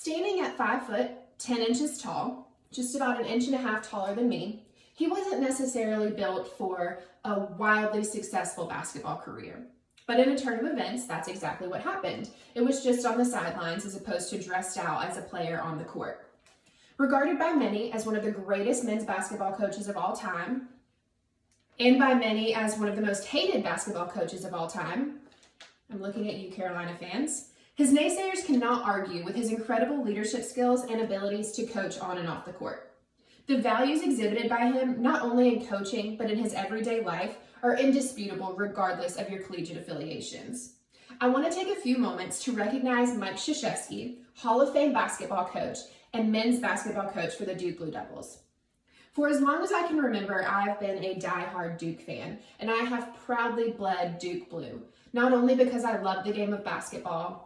Standing at 5 foot, 10 inches tall, just about an inch and a half taller than me, he wasn't necessarily built for a wildly successful basketball career. But in a turn of events, that's exactly what happened. It was just on the sidelines as opposed to dressed out as a player on the court. Regarded by many as one of the greatest men's basketball coaches of all time, and by many as one of the most hated basketball coaches of all time, I'm looking at you, Carolina fans, his naysayers cannot argue with his incredible leadership skills and abilities to coach on and off the court. The values exhibited by him, not only in coaching, but in his everyday life, are indisputable regardless of your collegiate affiliations. I want to take a few moments to recognize Mike Krzyzewski, Hall of Fame basketball coach and men's basketball coach for the Duke Blue Devils. For as long as I can remember, I've been a diehard Duke fan, and I have proudly bled Duke Blue, not only because I love the game of basketball,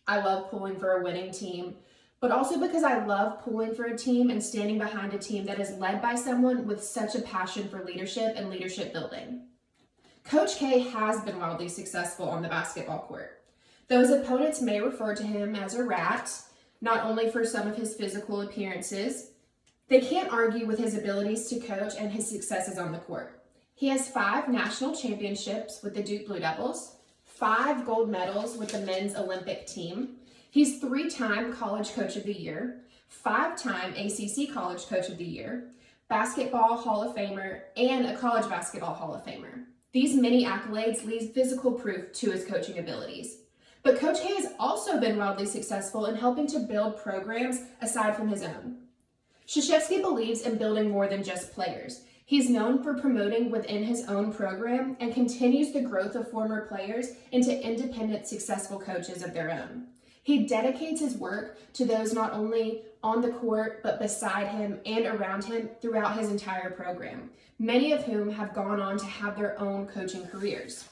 I love pulling for a winning team, but also because I love pulling for a team and standing behind a team that is led by someone with such a passion for leadership and leadership building. Coach K has been wildly successful on the basketball court. Those opponents may refer to him as a rat, not only for some of his physical appearances. They can't argue with his abilities to coach and his successes on the court. He has 5 national championships with the Duke Blue Devils, 5 gold medals with the men's Olympic team. He's 3-time College Coach of the Year, 5-time ACC College Coach of the Year, Basketball Hall of Famer, and a College Basketball Hall of Famer. These many accolades leave physical proof to his coaching abilities. But Coach K has also been wildly successful in helping to build programs aside from his own. Krzyzewski believes in building more than just players. He's known for promoting within his own program and continues the growth of former players into independent, successful coaches of their own. He dedicates his work to those not only on the court, but beside him and around him throughout his entire program, many of whom have gone on to have their own coaching careers.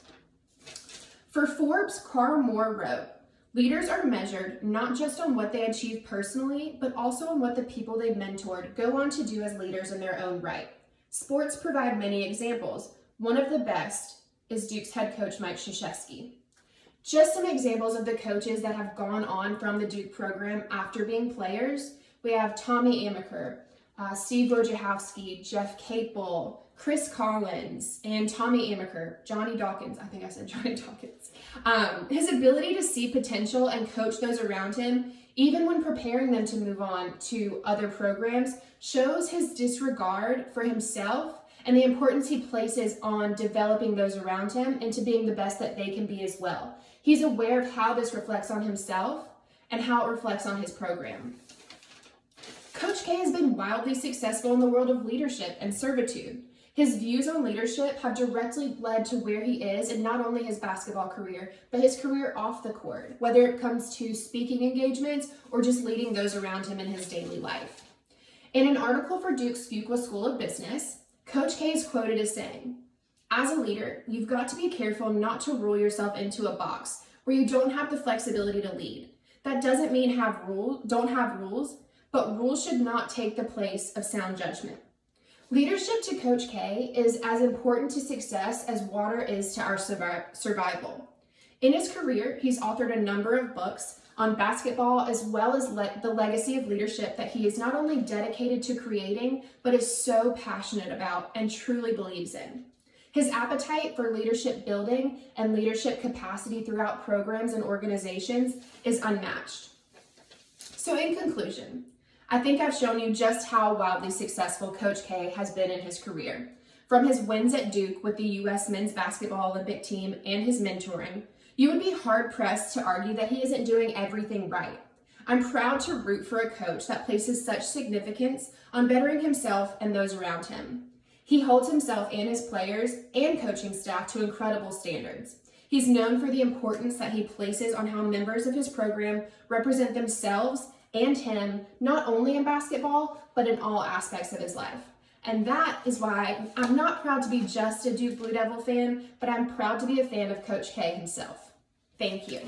For Forbes, Carl Moore wrote, "Leaders are measured not just on what they achieve personally, but also on what the people they've mentored go on to do as leaders in their own right. Sports provide many examples. One of the best is Duke's head coach, Mike Krzyzewski." Just some examples of the coaches that have gone on from the Duke program after being players. We have Tommy Amaker, Steve Wojciechowski, Jeff Capel, Chris Collins, and Tommy Amaker, Johnny Dawkins. I think I said Johnny Dawkins. His ability to see potential and coach those around him, even when preparing them to move on to other programs, shows his disregard for himself and the importance he places on developing those around him into being the best that they can be as well. He's aware of how this reflects on himself and how it reflects on his program. Coach K has been wildly successful in the world of leadership and servitude. His views on leadership have directly led to where he is in not only his basketball career, but his career off the court, whether it comes to speaking engagements or just leading those around him in his daily life. In an article for Duke's Fuqua School of Business, Coach K is quoted as saying, "As a leader, you've got to be careful not to rule yourself into a box where you don't have the flexibility to lead. That doesn't mean don't have rules, but rules should not take the place of sound judgment." Leadership to Coach K is as important to success as water is to our survival. In his career, he's authored a number of books on basketball as well as the legacy of leadership that he is not only dedicated to creating, but is so passionate about and truly believes in. His appetite for leadership building and leadership capacity throughout programs and organizations is unmatched. So in conclusion, I think I've shown you just how wildly successful Coach K has been in his career. From his wins at Duke with the U.S. men's basketball Olympic team and his mentoring, you would be hard-pressed to argue that he isn't doing everything right. I'm proud to root for a coach that places such significance on bettering himself and those around him. He holds himself and his players and coaching staff to incredible standards. He's known for the importance that he places on how members of his program represent themselves and him, not only in basketball, but in all aspects of his life. And that is why I'm not proud to be just a Duke Blue Devil fan, but I'm proud to be a fan of Coach K himself. Thank you.